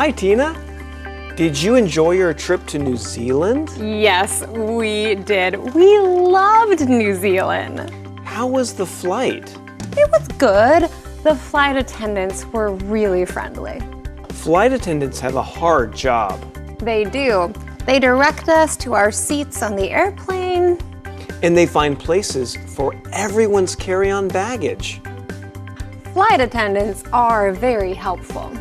Hi, Tina. Did you enjoy your trip to New Zealand? Yes, we did. We loved New Zealand. How was the flight? It was good. The flight attendants were really friendly. Flight attendants have a hard job. They do. They direct us to our seats on the airplane. And they find places for everyone's carry-on baggage. Flight attendants are very helpful.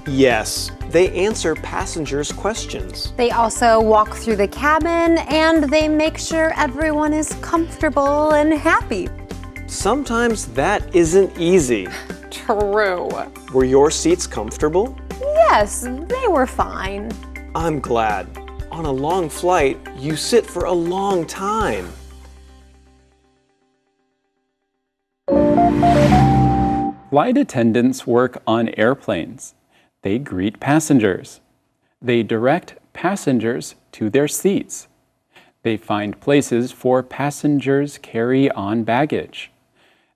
Yes, they answer passengers' questions. They also walk through the cabin and they make sure everyone is comfortable and happy. Sometimes that isn't easy. True. Were your seats comfortable? Yes, they were fine. I'm glad. On a long flight, you sit for a long time. Flight attendants work on airplanes. They greet passengers. They direct passengers to their seats. They find places for passengers' carry-on baggage.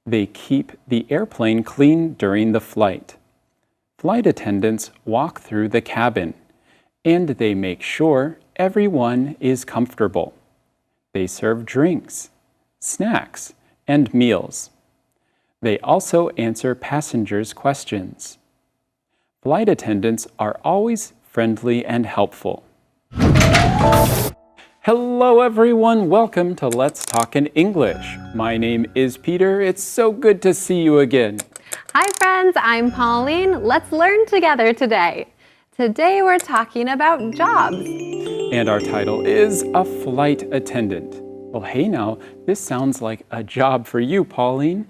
They keep the airplane clean during the flight. Flight attendants walk through the cabin, and they make sure everyone is comfortable. They serve drinks, snacks, and meals. They also answer passengers' questions. Flight attendants are always friendly and helpful. Hello everyone, welcome to Let's Talk in English. My name is Peter. It's so good to see you again. Hi friends, I'm Pauline. Let's learn together today. Today we're talking about jobs. And our title is A Flight Attendant. Well, hey now, this sounds like a job for you, Pauline.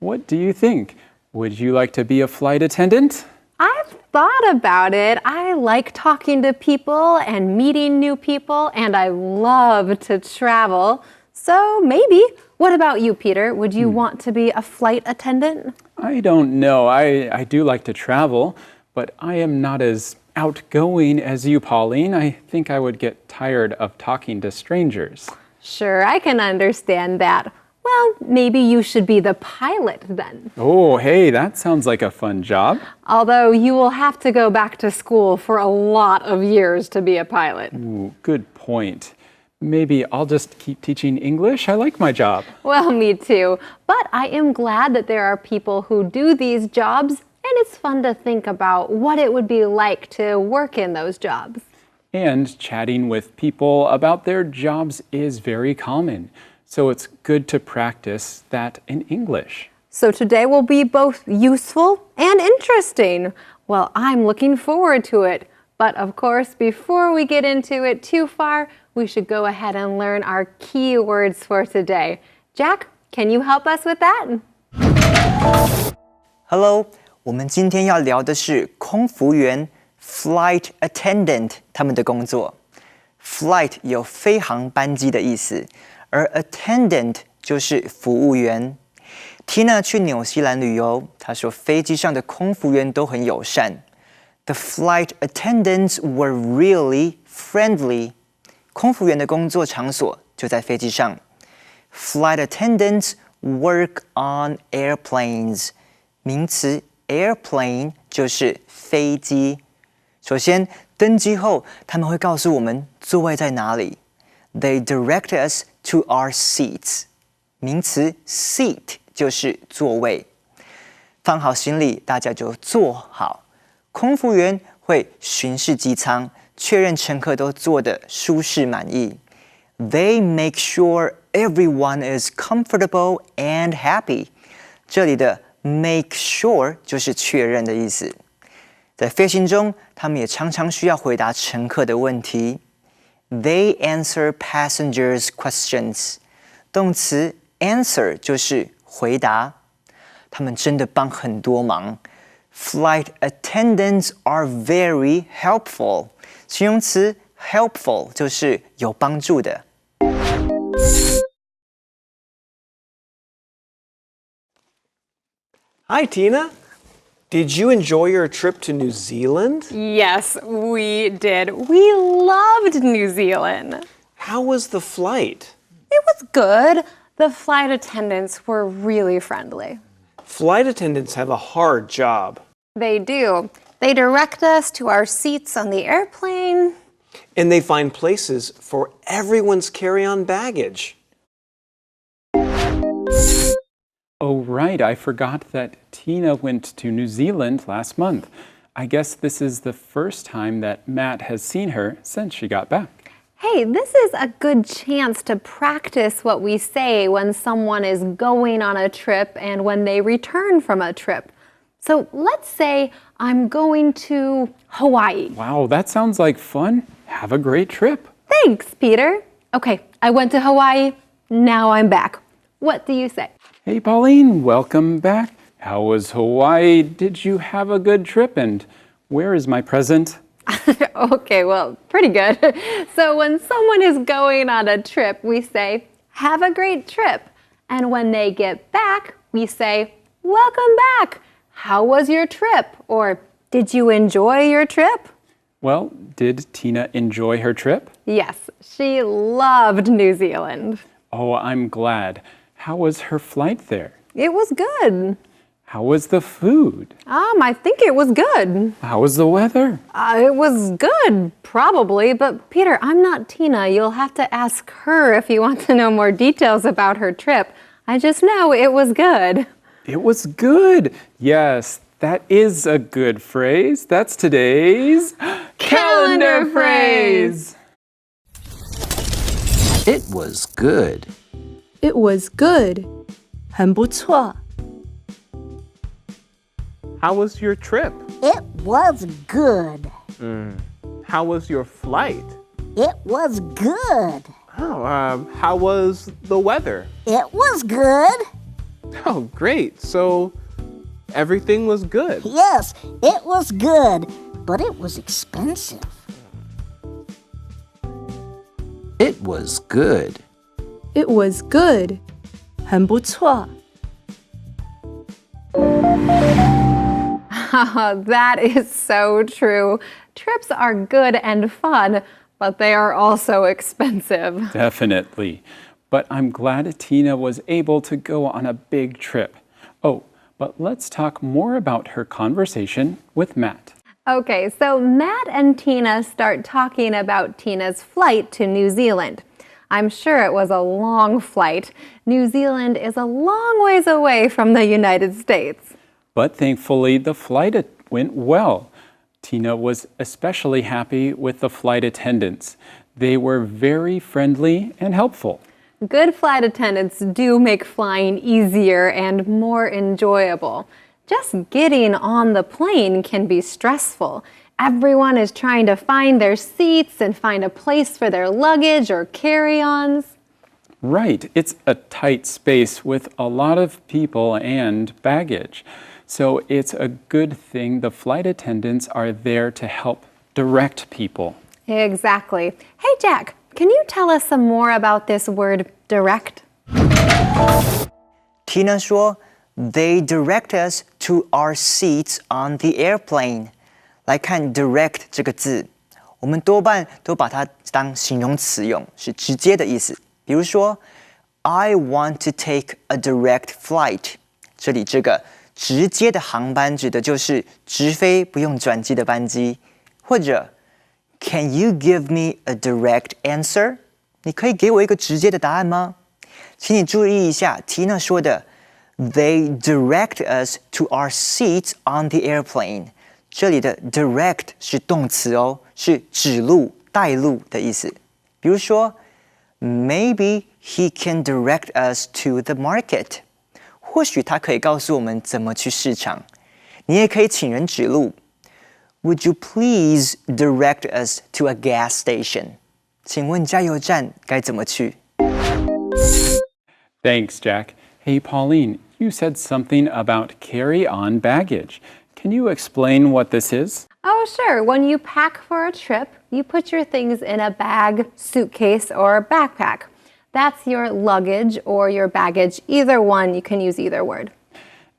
What do you think? Would you like to be a flight attendant? I've thought about it. I like talking to people and meeting new people, and I love to travel. So maybe. What about you, Peter? Would you want to be a flight attendant? I don't know. I do like to travel, but I am not as outgoing as you, Pauline. I think I would get tired of talking to strangers. Sure, I can understand that. Well, maybe you should be the pilot then. Oh, hey, that sounds like a fun job. Although you will have to go back to school for a lot of years to be a pilot. Ooh, good point. Maybe I'll just keep teaching English. I like my job. Well, me too. But I am glad that there are people who do these jobs, and it's fun to think about what it would be like to work in those jobs. And chatting with people about their jobs is very common. So it's good to practice that in English. So today will be both useful and interesting. Well, I'm looking forward to it. But of course, before we get into it too far, we should go ahead and learn our key words for today. Jack, can you help us with that? Hello, 我们今天要聊的是空服员 Flight Attendant 他们的工作。Flight 有飞航班机的意思，而 Attendant 就是服务员。Tina 去纽西兰旅游，她说飞机上的空服员都很友善。The flight attendants were really friendly. 空服员的工作场所就在飞机上。Flight attendants work on airplanes. 名词 airplane 就是飞机。首先，登机后，他们会告诉我们座位在哪里。They direct us to our seats. 名词 seat 就是座位。放好行李，大家就坐好。空服员会巡视机舱，确认乘客都坐得舒适满意。They make sure everyone is comfortable and happy. 这里的 make sure 就是确认的意思。在飞行中，他们也常常需要回答乘客的问题。They answer passengers' questions. 动词 answer 就是回答。他们真的帮很多忙。Flight attendants are very helpful. 形容词 helpful 就是有帮助的。Hi, Tina. Did you enjoy your trip to New Zealand? Yes, we did. We loved New Zealand. How was the flight? It was good. The flight attendants were really friendly. Flight attendants have a hard job. They do. They direct us to our seats on the airplane. And they find places for everyone's carry-on baggage. Oh, right. I forgot that Tina went to New Zealand last month. I guess this is the first time that Matt has seen her since she got back. Hey, this is a good chance to practice what we say when someone is going on a trip and when they return from a trip. So let's say I'm going to Hawaii. Wow, that sounds like fun. Have a great trip. Thanks, Peter. Okay, I went to Hawaii. Now I'm back. What do you say? Hey, Pauline, welcome back. How was Hawaii? Did you have a good trip? And where is my present? Okay, well, pretty good. So when someone is going on a trip, we say, have a great trip. And when they get back, we say, welcome back. How was your trip? Or did you enjoy your trip? Well, did Tina enjoy her trip? Yes, she loved New Zealand. Oh, I'm glad. How was her flight there? It was good. How was the food? I think it was good. How was the weather? It was good, probably. But Peter, I'm not Tina. You'll have to ask her if you want to know more details about her trip. I just know it was good. It was good. Yes, that is a good phrase. That's today's calendar phrase. It was good. It was good. 很不错. How was your trip? It was good. How was your flight? It was good. How was the weather? It was good. Oh, great. So everything was good. Yes, it was good, but it was expensive. It was good. It was good. 很不错. That is so true. Trips are good and fun, but they are also expensive. Definitely. But I'm glad Tina was able to go on a big trip. Oh, but let's talk more about her conversation with Matt. Okay, so Matt and Tina start talking about Tina's flight to New Zealand. I'm sure it was a long flight. New Zealand is a long ways away from the United States. But thankfully, the flight went well. Tina was especially happy with the flight attendants. They were very friendly and helpful. Good flight attendants do make flying easier and more enjoyable. Just getting on the plane can be stressful. Everyone is trying to find their seats and find a place for their luggage or carry-ons. Right, it's a tight space with a lot of people and baggage. So it's a good thing the flight attendants are there to help direct people. Exactly. Hey, Jack, can you tell us some more about this word direct? Tina 说 They direct us to our seats on the airplane. 来看 direct 这个字，我们多半都把它当形容词用，是直接的意思。比如说 I want to take a direct flight. 这里这个直接的航班指的就是直飞不用转机的班机。或者 Can you give me a direct answer? 你可以给我一个直接的答案吗？请你注意一下 Tina 说的 They direct us to our seats on the airplane. 这里的 direct 是动词哦，是指路、带路的意思。比如说 Maybe he can direct us to the market. 或许他可以告诉我们怎么去市场。你也可以请人指路。Would you please direct us to a gas station? 请问加油站该怎么去？ Thanks, Jack. Hey, Pauline, you said something about carry-on baggage. Can you explain what this is? Oh, sure. When you pack for a trip, you put your things in a bag, suitcase, or backpack. That's your luggage or your baggage. Either one, you can use either word.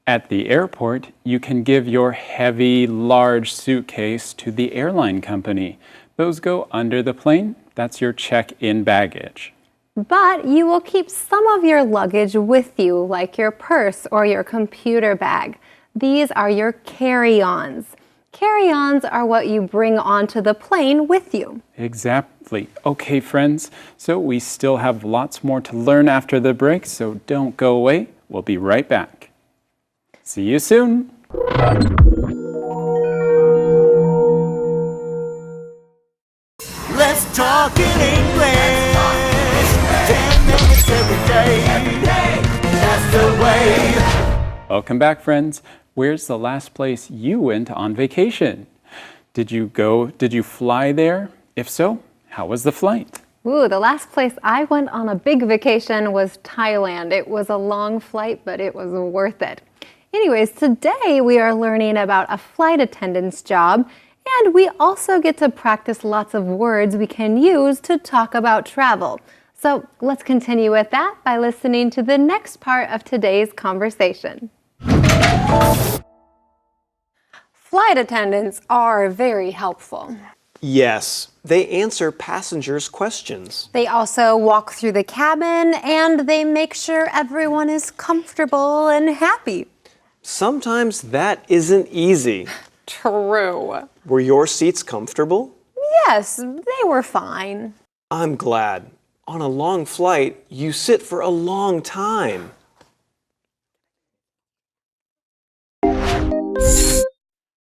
At the airport, you can give your heavy, large suitcase to the airline company. Those go under the plane. That's your check-in baggage. But you will keep some of your luggage with you, like your purse or your computer bag. These are your carry-ons. Carry-ons are what you bring onto the plane with you. Exactly. Okay, friends, so we still have lots more to learn after the break, so don't go away. We'll be right back. See you soon. Let's talk in English. 10 minutes every day. That's the way. Welcome back, friends. Where's the last place you went on vacation? Did you fly there? If so, how was the flight? Ooh, the last place I went on a big vacation was Thailand. It was a long flight, but it was worth it. Anyways, today we are learning about a flight attendant's job, and we also get to practice lots of words we can use to talk about travel. So let's continue with that by listening to the next part of today's conversation. Flight attendants are very helpful. Yes, they answer passengers' questions. They also walk through the cabin and they make sure everyone is comfortable and happy. Sometimes that isn't easy. True. Were your seats comfortable? Yes, they were fine. I'm glad. On a long flight, you sit for a long time.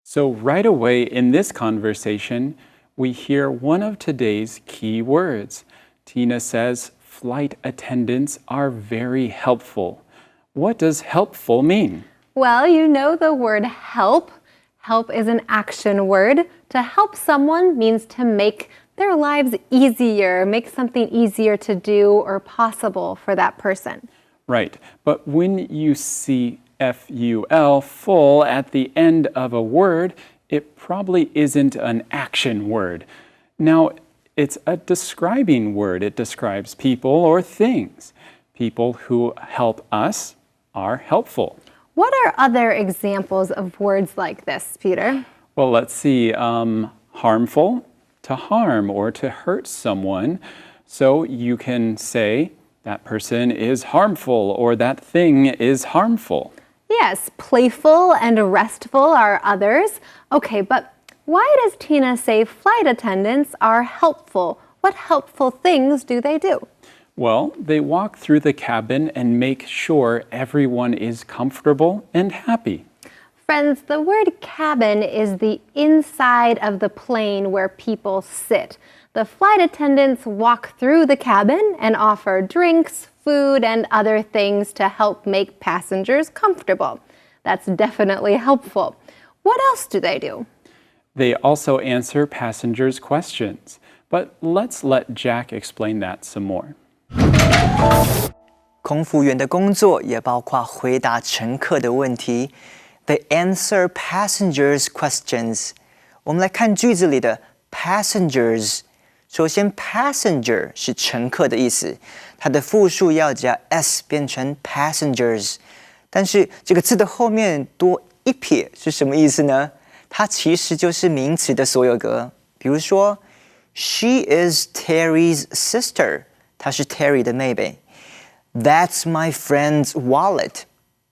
So right away in this conversation, we hear one of today's key words. Tina says, flight attendants are very helpful. What does helpful mean? Well, you know the word help. Help is an action word. To help someone means to make their lives easier, make something easier to do or possible for that person. Right, but when you see F-U-L, full, at the end of a word, it probably isn't an action word. Now, it's a describing word. It describes people or things. People who help us are helpful. What are other examples of words like this, Peter? Well, let's see. Harmful, to harm or to hurt someone. So you can say that person is harmful or that thing is harmful. Yes, playful and restful are others. Okay, but why does Tina say flight attendants are helpful? What helpful things do they do? Well, they walk through the cabin and make sure everyone is comfortable and happy. Friends, the word cabin is the inside of the plane where people sit. The flight attendants walk through the cabin and offer drinks, food, and other things to help make passengers comfortable. That's definitely helpful. What else do they do? They also answer passengers' questions. But let's let Jack explain that some more. 空服员的工作也包括回答乘客的问题。They answer passengers' questions. 我们来看句子里的 passengers。首先 passenger 是乘客的意思，它的复数要加 s 变成 passengers。但是这个字的后面多一撇是什么意思呢？它其实就是名词的所有格。比如说 She is Terry's sister. 她是 Terry 的妹妹。That's my friend's wallet.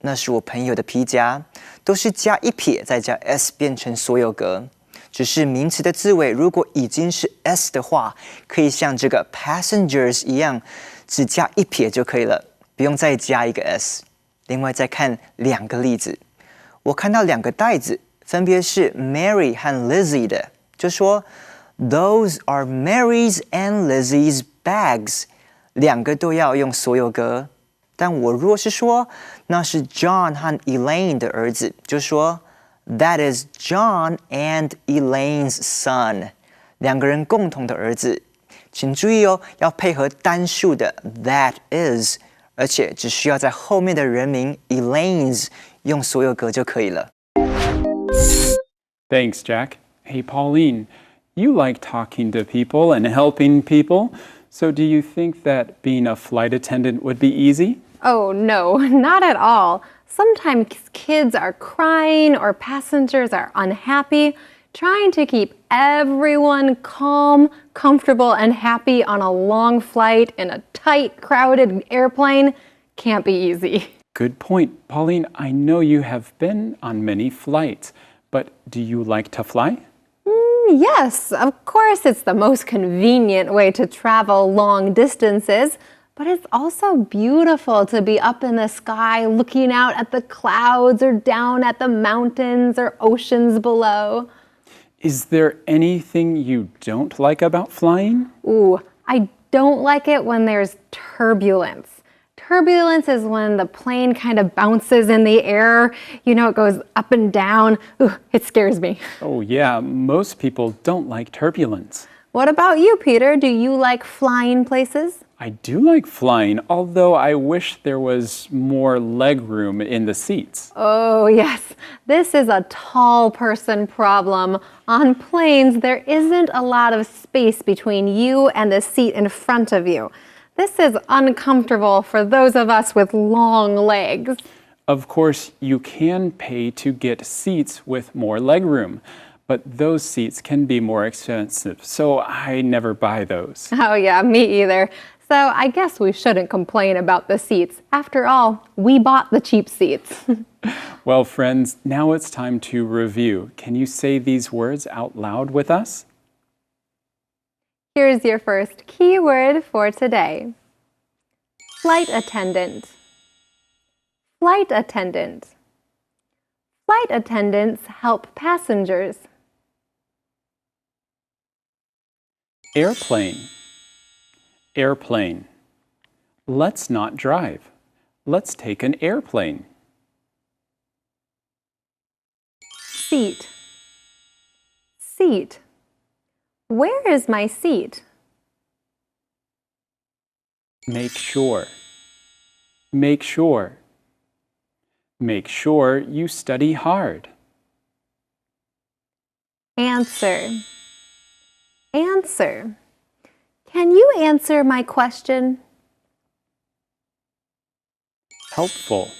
那是我朋友的皮夹。都是加一撇再加 s 变成所有格。只是名词的字尾如果已经是 s 的话，可以像这个 passengers 一样，只加一撇就可以了，不用再加一个 s。另外再看两个例子，我看到两个袋子，分别是 Mary 和 Lizzie 的，就说 Those are Mary's and Lizzie's bags。两个都要用所有格。但我若是说那是 John 和 Elaine 的儿子，就说 That is John and Elaine's son。两个人共同的儿子。请注意哦，要配合单数的 that is， 而且只需要在后面的人名 Elaine's 用所有格就可以了。Thanks, Jack. Hey, Pauline, you like talking to people and helping people. So do you think that being a flight attendant would be easy? Oh, no, not at all. Sometimes kids are crying or passengers are unhappy. Trying to keep everyone calm, comfortable, and happy on a long flight in a tight, crowded airplane can't be easy. Good point. Pauline, I know you have been on many flights, But do you like to fly? Yes, of course it's the most convenient way to travel long distances, but it's also beautiful to be up in the sky looking out at the clouds or down at the mountains or oceans below. Is there anything you don't like about flying? Ooh, I don't like it when there's turbulence. Turbulence is when the plane kind of bounces in the air. You know, it goes up and down. Ooh, it scares me. Oh yeah, most people don't like turbulence. What about you, Peter? Do you like flying places? I do like flying, although I wish there was more leg room in the seats. Oh, yes. This is a tall person problem. On planes, there isn't a lot of space between you and the seat in front of you. This is uncomfortable for those of us with long legs. Of course, you can pay to get seats with more legroom, but those seats can be more expensive, so I never buy those. Oh yeah, me either. So I guess we shouldn't complain about the seats. After all, we bought the cheap seats. Well, friends, now it's time to review. Can you say these words out loud with us? Here's your first keyword for today. Flight attendant. Flight attendant. Flight attendants help passengers. Airplane. Airplane. Let's not drive. Let's take an airplane. Seat. Seat. Where is my seat? Make sure. Make sure. Make sure you study hard. Answer. Answer. Can you answer my question? Helpful.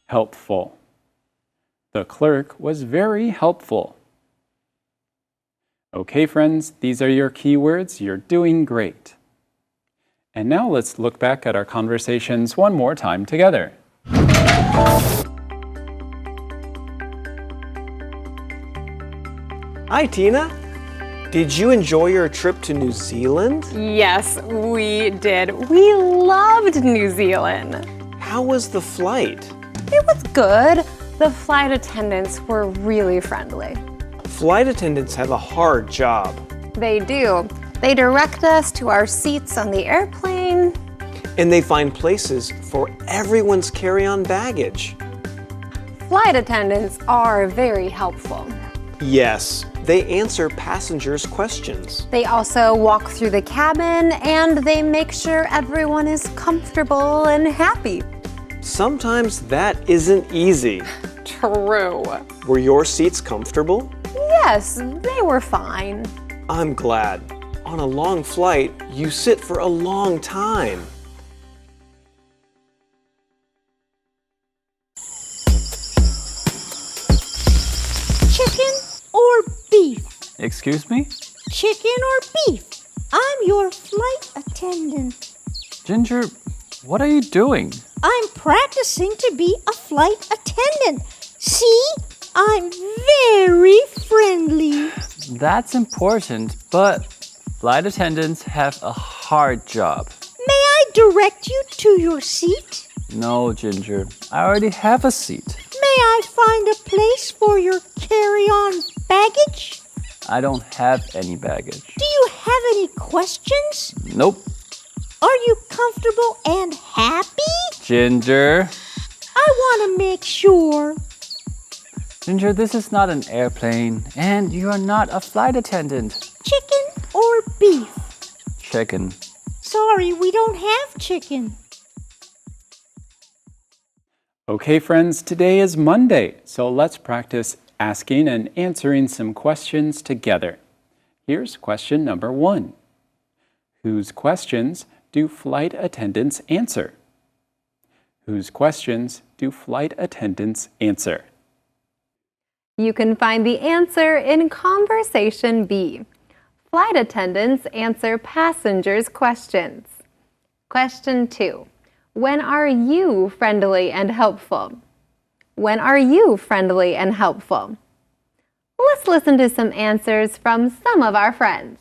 Helpful. The clerk was very helpful. Okay, friends, these are your keywords. You're doing great. And now let's look back at our conversations one more time together. Hi, Tina. Did you enjoy your trip to New Zealand? Yes, we did. We loved New Zealand. How was the flight? It was good. The flight attendants were really friendly. Flight attendants have a hard job. They do. They direct us to our seats on the airplane. And they find places for everyone's carry-on baggage. Flight attendants are very helpful. Yes, they answer passengers' questions. They also walk through the cabin and they make sure everyone is comfortable and happy. Sometimes that isn't easy. True. Were your seats comfortable? Yes, they were fine. I'm glad. On a long flight, you sit for a long time. Chicken or beef? Excuse me? Chicken or beef? I'm your flight attendant. Ginger, what are you doing? I'm practicing to be a flight attendant. See? I'm very friendly. That's important, but flight attendants have a hard job. May I direct you to your seat? No, Ginger, I already have a seat. May I find a place for your carry-on baggage? I don't have any baggage. Do you have any questions? Nope. Are you comfortable and happy? Ginger. I want to make sure. Ginger, this is not an airplane, and you are not a flight attendant. Chicken or beef? Chicken. Sorry, we don't have chicken. Okay, friends, today is Monday, so let's practice asking and answering some questions together. Here's question number 1. Whose questions do flight attendants answer? Whose questions do flight attendants answer? You can find the answer in Conversation B. Flight attendants answer passengers' questions. Question 2. When are you friendly and helpful? When are you friendly and helpful? Let's listen to some answers from some of our friends.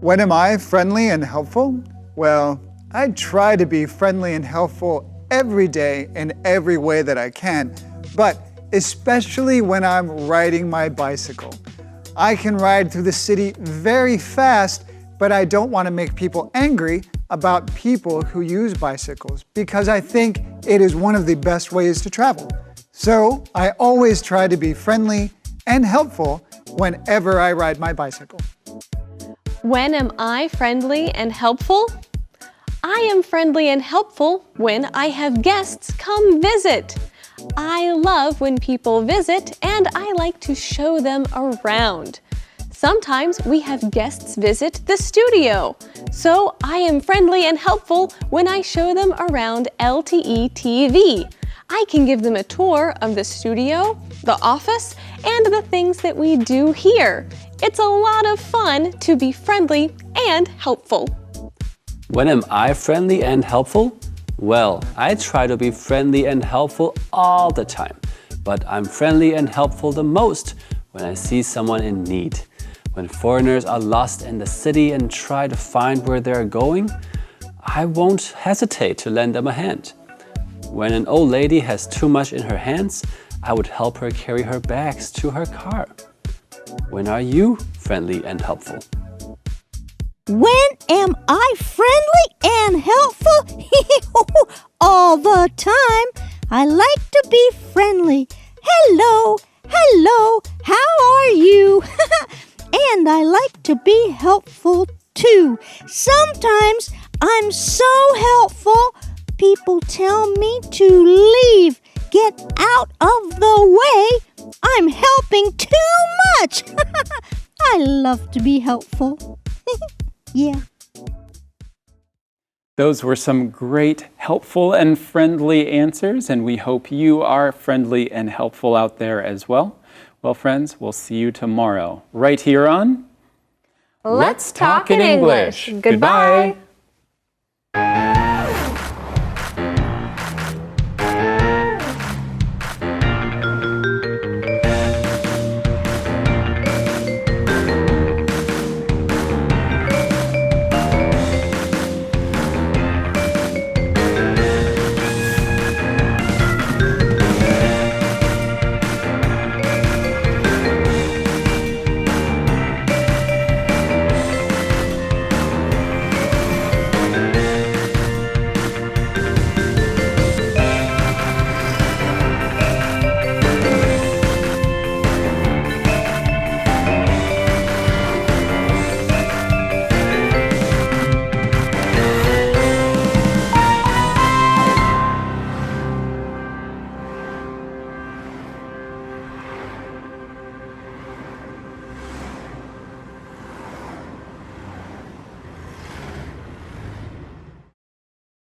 When am I friendly and helpful? Well, I try to be friendly and helpful every day in every way that I can, but especially when I'm riding my bicycle. I can ride through the city very fast, but I don't want to make people angry about people who use bicycles because I think it is one of the best ways to travel. So I always try to be friendly and helpful whenever I ride my bicycle. When am I friendly and helpful? I am friendly and helpful when I have guests come visit. I love when people visit and I like to show them around. Sometimes we have guests visit the studio, so I am friendly and helpful when I show them around LTE TV. I can give them a tour of the studio, the office, and the things that we do here. It's a lot of fun to be friendly and helpful. When am I friendly and helpful? Well, I try to be friendly and helpful all the time, but I'm friendly and helpful the most when I see someone in need. When foreigners are lost in the city and try to find where they're going, I won't hesitate to lend them a hand. When an old lady has too much in her hands, I would help her carry her bags to her car. When are you friendly and helpful? When am I friendly and helpful? All the time. I like to be friendly. Hello, hello, how are you? And I like to be helpful too. Sometimes I'm so helpful, people tell me to leave. Get out of the way. I'm helping too much. I love to be helpful. Yeah. Those were some great, helpful, and friendly answers, and we hope you are friendly and helpful out there as well. Well, friends, we'll see you tomorrow, right here on Let's Talk in English. Goodbye.